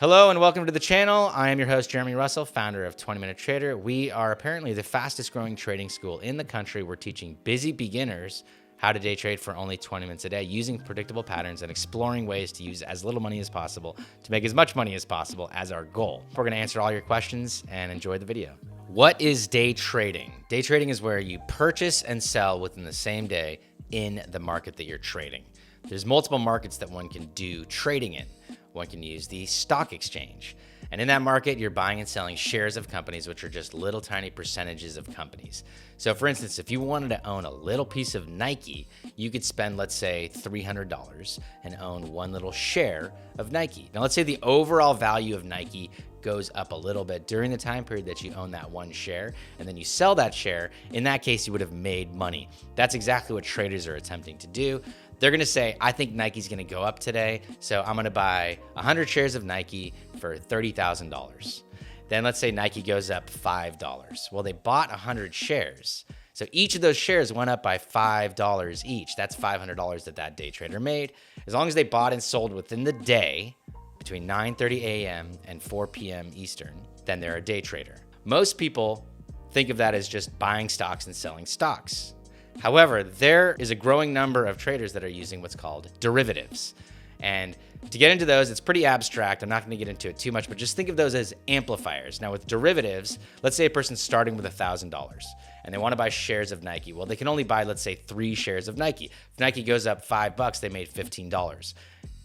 Hello and welcome to the channel. I am your host, Jeremy Russell, founder of 20 Minute Trader. We are apparently the fastest growing trading school in the country. We're teaching busy beginners how to day trade for only 20 minutes a day using predictable patterns and exploring ways to use as little money as possible to make as much money as possible as our goal. We're going to answer all your questions and enjoy the video. What is day trading? Day trading is where you purchase and sell within the same day in the market that you're trading. There's multiple markets that one can do trading in. One can use the stock exchange. And in that market, you're buying and selling shares of companies, which are just little tiny percentages of companies. So for instance, if you wanted to own a little piece of Nike, you could spend, let's say, $300 and own one little share of Nike. Now, let's say the overall value of Nike goes up a little bit during the time period that you own that one share, and then you sell that share. In that case, you would have made money. That's exactly what traders are attempting to do. They're going to say, I think Nike's going to go up today, so I'm going to buy 100 shares of Nike for $30,000. Then let's say Nike goes up $5. Well, they bought 100 shares. So each of those shares went up by $5 each. That's $500 that day trader made. As long as they bought and sold within the day, between 9:30 a.m. and 4 p.m. Eastern, then they're a day trader. Most people think of that as just buying stocks and selling stocks. However, there is a growing number of traders that are using what's called derivatives. And to get into those, it's pretty abstract. I'm not going to get into it too much, but just think of those as amplifiers. Now with derivatives, let's say a person's starting with $1,000 and they want to buy shares of Nike. Well, they can only buy, let's say, 3 shares of Nike. If Nike goes up $5, they made $15.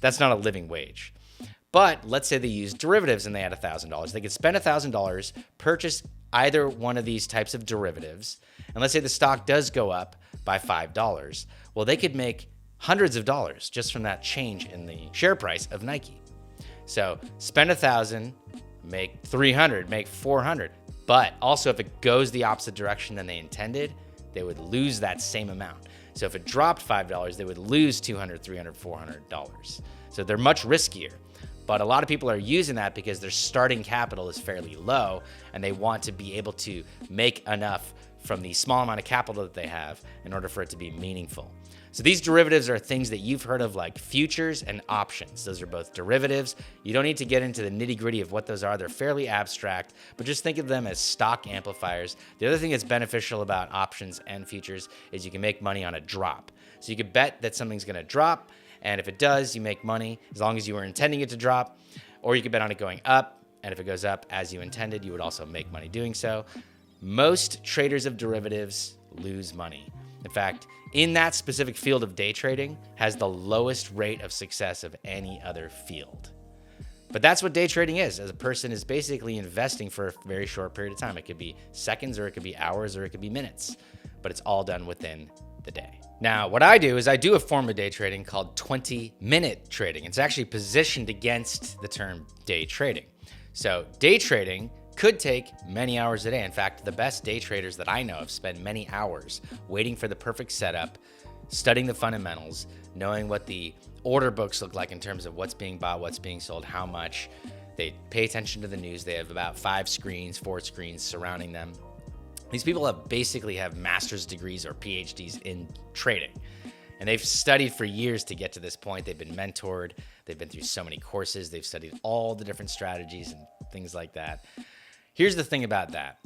That's not a living wage. But let's say they use derivatives and they had $1,000. They could spend $1,000, purchase either one of these types of derivatives, and let's say the stock does go up by $5. Well, they could make hundreds of dollars just from that change in the share price of Nike. So spend $1,000, make $300, make $400. But also if it goes the opposite direction than they intended, they would lose that same amount. So if it dropped $5, they would lose $200, $300, $400. So they're much riskier. But a lot of people are using that because their starting capital is fairly low and they want to be able to make enough from the small amount of capital that they have in order for it to be meaningful. So these derivatives are things that you've heard of, like futures and options. Those are both derivatives. You don't need to get into the nitty-gritty of what those are. They're fairly abstract, but just think of them as stock amplifiers. The other thing that's beneficial about options and futures is you can make money on a drop. So you could bet that something's going to drop, and if it does, you make money as long as you were intending it to drop, or you could bet on it going up, and if it goes up as you intended, you would also make money doing so. Most traders of derivatives lose money. In fact, in that specific field of day trading has the lowest rate of success of any other field. But that's what day trading is. As a person is basically investing for a very short period of time. It could be seconds, or it could be hours, or it could be minutes, but it's all done within the day. Now, what I do is I do a form of day trading called 20-minute trading. It's actually positioned against the term day trading. So day trading could take many hours a day. In fact, the best day traders that I know have spent many hours waiting for the perfect setup, studying the fundamentals, knowing what the order books look like in terms of what's being bought, what's being sold, how much. They pay attention to the news. They have about 4 screens surrounding them. These people basically have master's degrees or PhDs in trading. And they've studied for years to get to this point. They've been mentored. They've been through so many courses. They've studied all the different strategies and things like that. Here's the thing about that.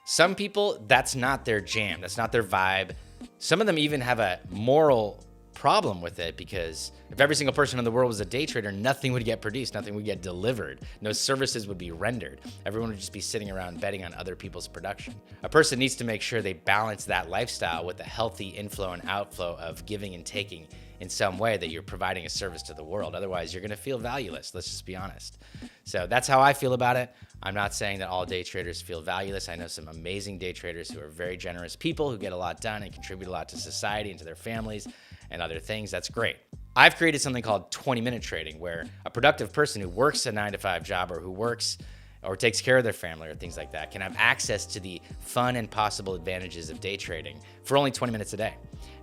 Some people, that's not their jam. That's not their vibe. Some of them even have a moral problem with it, because if every single person in the world was a day trader, nothing would get produced, nothing would get delivered, no services would be rendered. Everyone would just be sitting around betting on other people's production. A person needs to make sure they balance that lifestyle with a healthy inflow and outflow of giving and taking in some way, that you're providing a service to the world. Otherwise, you're going to feel valueless. Let's just be honest. So that's how I feel about it. I'm not saying that all day traders feel valueless. I know some amazing day traders who are very generous people who get a lot done and contribute a lot to society and to their families and other things. That's great. I've created something called 20-minute trading, where a productive person who works a 9-to-5 job, or who works or takes care of their family or things like that, can have access to the fun and possible advantages of day trading for only 20 minutes a day.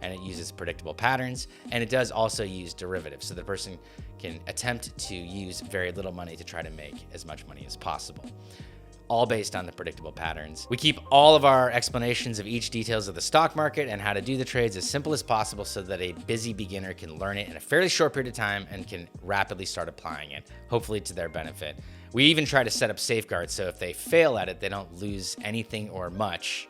And it uses predictable patterns, and it does also use derivatives. So the person can attempt to use very little money to try to make as much money as possible. all based on the predictable patterns. We keep all of our explanations of each details of the stock market and how to do the trades as simple as possible so that a busy beginner can learn it in a fairly short period of time and can rapidly start applying it, hopefully to their benefit. We even try to set up safeguards so if they fail at it, they don't lose anything or much.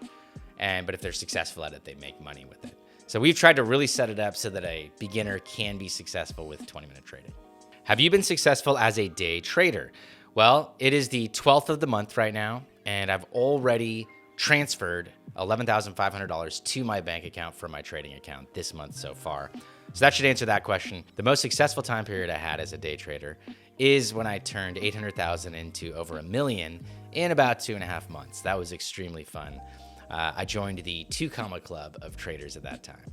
But if they're successful at it, they make money with it. So we've tried to really set it up so that a beginner can be successful with 20-minute trading. Have you been successful as a day trader? Well, it is the 12th of the month right now, and I've already transferred $11,500 to my bank account from my trading account this month so far. So that should answer that question. The most successful time period I had as a day trader is when I turned 800,000 into over $1 million in about 2.5 months. That was extremely fun. I joined the 2 Comma Club of traders at that time.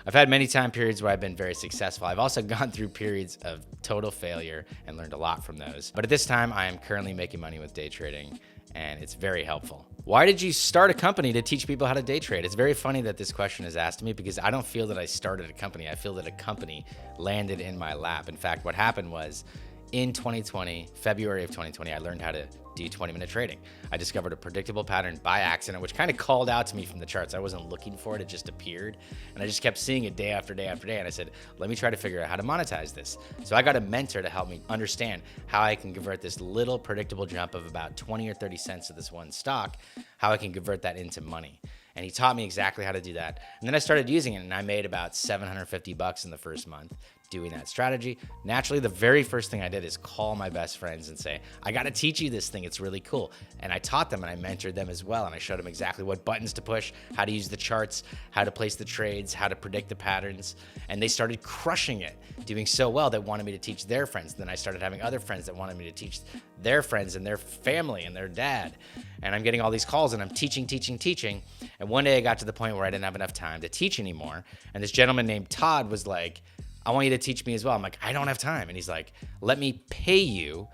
I've had many time periods where I've been very successful. I've also gone through periods of total failure and learned a lot from those. But at this time, I am currently making money with day trading, and it's very helpful. Why did you start a company to teach people how to day trade? It's very funny that this question is asked to me because I don't feel that I started a company. I feel that a company landed in my lap. In fact, what happened was in 2020, February of 2020, I learned how to do 20-minute trading. I discovered a predictable pattern by accident, which kind of called out to me from the charts. I wasn't looking for it. It just appeared. And I just kept seeing it day after day after day. And I said, let me try to figure out how to monetize this. So I got a mentor to help me understand how I can convert this little predictable jump of about 20 or 30 cents of this one stock, how I can convert that into money. And he taught me exactly how to do that. And then I started using it, and I made about $750 in the first month doing that strategy. Naturally, the very first thing I did is call my best friends and say, I got to teach you this thing. It's really cool. And I taught them and I mentored them as well. And I showed them exactly what buttons to push, how to use the charts, how to place the trades, how to predict the patterns. And they started crushing it, doing so well that wanted me to teach their friends. Then I started having other friends that wanted me to teach their friends and their family and their dad. And I'm getting all these calls and I'm teaching. And one day I got to the point where I didn't have enough time to teach anymore. And this gentleman named Todd was like, I want you to teach me as well. I'm like, I don't have time. And he's like, let me pay you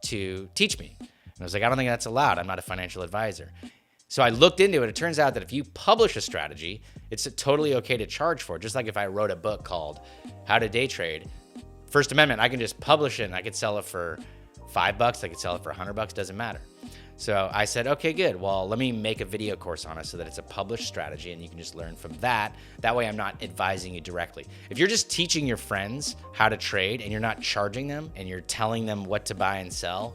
to teach me. And I was like, I don't think that's allowed. I'm not a financial advisor. So I looked into it. It turns out that if you publish a strategy, it's totally okay to charge for it. Just like if I wrote a book called How to Day Trade, First Amendment, I can just publish it and I could sell it for $5. I could sell it for $100. Doesn't matter. So I said, okay, good. Well, let me make a video course on it so that it's a published strategy and you can just learn from that. That way I'm not advising you directly. If you're just teaching your friends how to trade and you're not charging them and you're telling them what to buy and sell,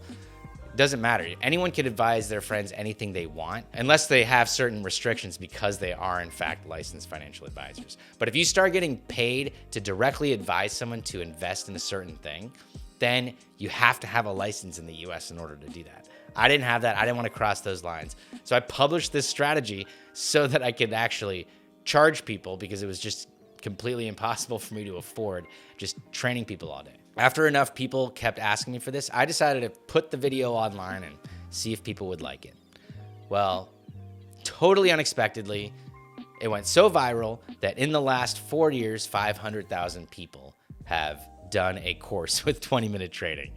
it doesn't matter. Anyone can advise their friends anything they want unless they have certain restrictions because they are in fact licensed financial advisors. But if you start getting paid to directly advise someone to invest in a certain thing, then you have to have a license in the US in order to do that. I didn't have that. I didn't want to cross those lines. So I published this strategy so that I could actually charge people because it was just completely impossible for me to afford just training people all day. After enough people kept asking me for this, I decided to put the video online and see if people would like it. Well, totally unexpectedly, it went so viral that in the last 4 years, 500,000 people have done a course with 20-minute trading.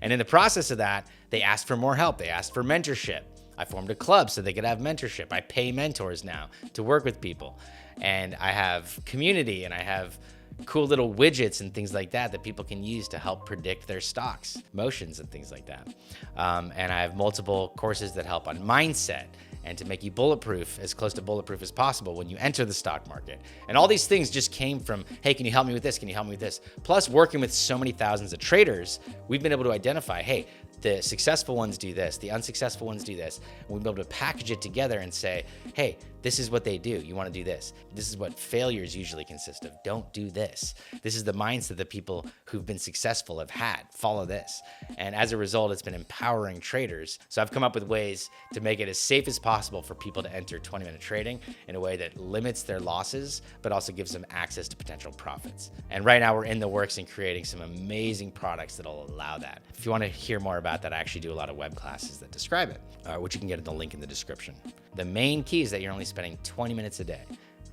And in the process of that, they asked for more help. They asked for mentorship. I formed a club so they could have mentorship. I pay mentors now to work with people. And I have community and I have cool little widgets and things like that that people can use to help predict their stocks, motions and things like that. And I have multiple courses that help on mindset and to make you bulletproof, as close to bulletproof as possible when you enter the stock market. And all these things just came from, hey, can you help me with this? Can you help me with this? Plus, working with so many thousands of traders, we've been able to identify, hey, the successful ones do this, the unsuccessful ones do this. And we've been able to package it together and say, hey, this is what they do. You want to do this. This is what failures usually consist of. Don't do this. This is the mindset that people who've been successful have had. Follow this. And as a result, it's been empowering traders. So I've come up with ways to make it as safe as possible for people to enter 20-minute trading in a way that limits their losses, but also gives them access to potential profits. And right now we're in the works in creating some amazing products that'll allow that. If you want to hear more about that, I actually do a lot of web classes that describe it, which you can get at the link in the description. The main key is that you're only spending 20 minutes a day.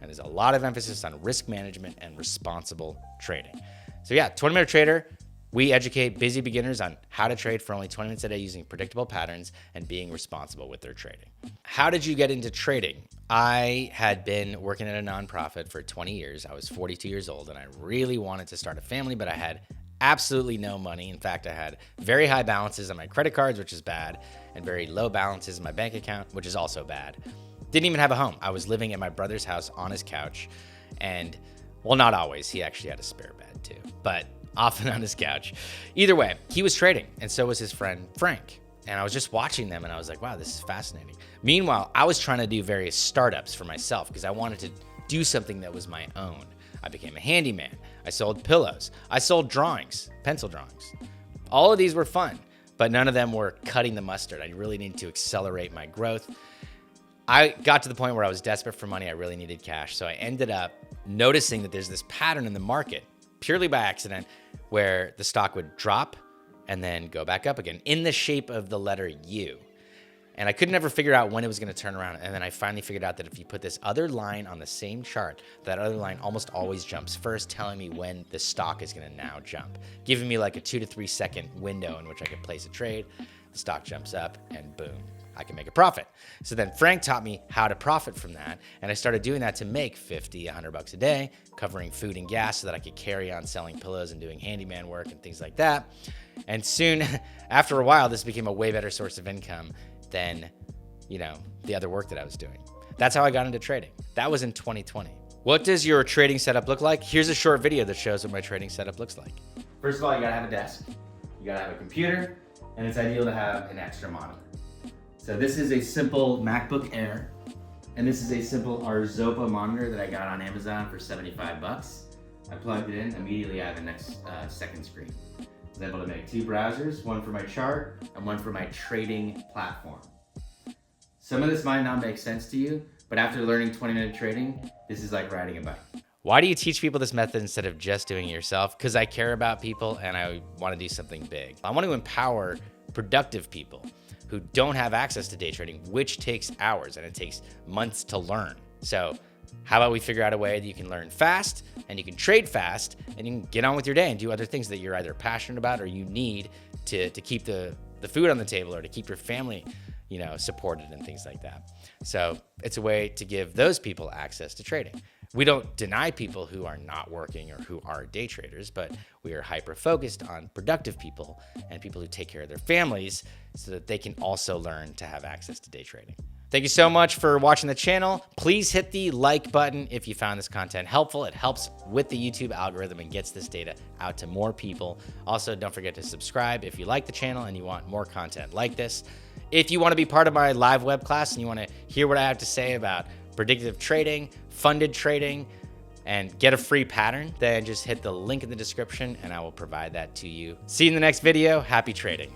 And there's a lot of emphasis on risk management and responsible trading. So yeah, 20-minute trader, we educate busy beginners on how to trade for only 20 minutes a day using predictable patterns and being responsible with their trading. How did you get into trading? I had been working at a nonprofit for 20 years. I was 42 years old and I really wanted to start a family, but I had absolutely no money. In fact, I had very high balances on my credit cards, which is bad, and very low balances in my bank account, which is also bad. Didn't even have a home. I was living at my brother's house on his couch, and well, not always. He actually had a spare bed too, but often on his couch. Either way, he was trading, and so was his friend Frank. And I was just watching them, and I was like, wow, this is fascinating. Meanwhile, I was trying to do various startups for myself because I wanted to do something that was my own. I became a handyman. I sold pillows. I sold drawings, pencil drawings. All of these were fun, but none of them were cutting the mustard. I really needed to accelerate my growth. I got to the point where I was desperate for money. I really needed cash. So I ended up noticing that there's this pattern in the market, purely by accident, where the stock would drop and then go back up again in the shape of the letter U. And I could never figure out when it was going to turn around. And then I finally figured out that if you put this other line on the same chart, that other line almost always jumps first, telling me when the stock is going to now jump, giving me like a 2 to 3 second window in which I could place a trade. The stock jumps up and boom, I can make a profit. So then Frank taught me how to profit from that. And I started doing that to make 50, 100 bucks a day, covering food and gas so that I could carry on selling pillows and doing handyman work and things like that. And soon after a while, this became a way better source of income than, the other work that I was doing. That's how I got into trading. That was in 2020. What does your trading setup look like? Here's a short video that shows what my trading setup looks like. First of all, you gotta have a desk. You gotta have a computer, and it's ideal to have an extra monitor. So this is a simple MacBook Air, and this is a simple Arzopa monitor that I got on Amazon for 75 bucks. I plugged it in, immediately I have the next second screen. I was able to make 2 browsers, one for my chart and one for my trading platform. Some of this might not make sense to you, but after learning 20-minute trading, this is like riding a bike. Why do you teach people this method instead of just doing it yourself? Because I care about people and I want to do something big. I want to empower productive people who don't have access to day trading, which takes hours and it takes months to learn. So how about we figure out a way that you can learn fast and you can trade fast and you can get on with your day and do other things that you're either passionate about or you need to keep the food on the table or to keep your family supported and things like that. So it's a way to give those people access to trading. We don't deny people who are not working or who are day traders, but we are hyper-focused on productive people and people who take care of their families so that they can also learn to have access to day trading. Thank you so much for watching the channel. Please hit the like button if you found this content helpful. It helps with the YouTube algorithm and gets this data out to more people. Also, don't forget to subscribe if you like the channel and you want more content like this. If you want to be part of my live web class and you want to hear what I have to say about predictive trading, funded trading, and get a free pattern, then just hit the link in the description and I will provide that to you. See you in the next video. Happy trading.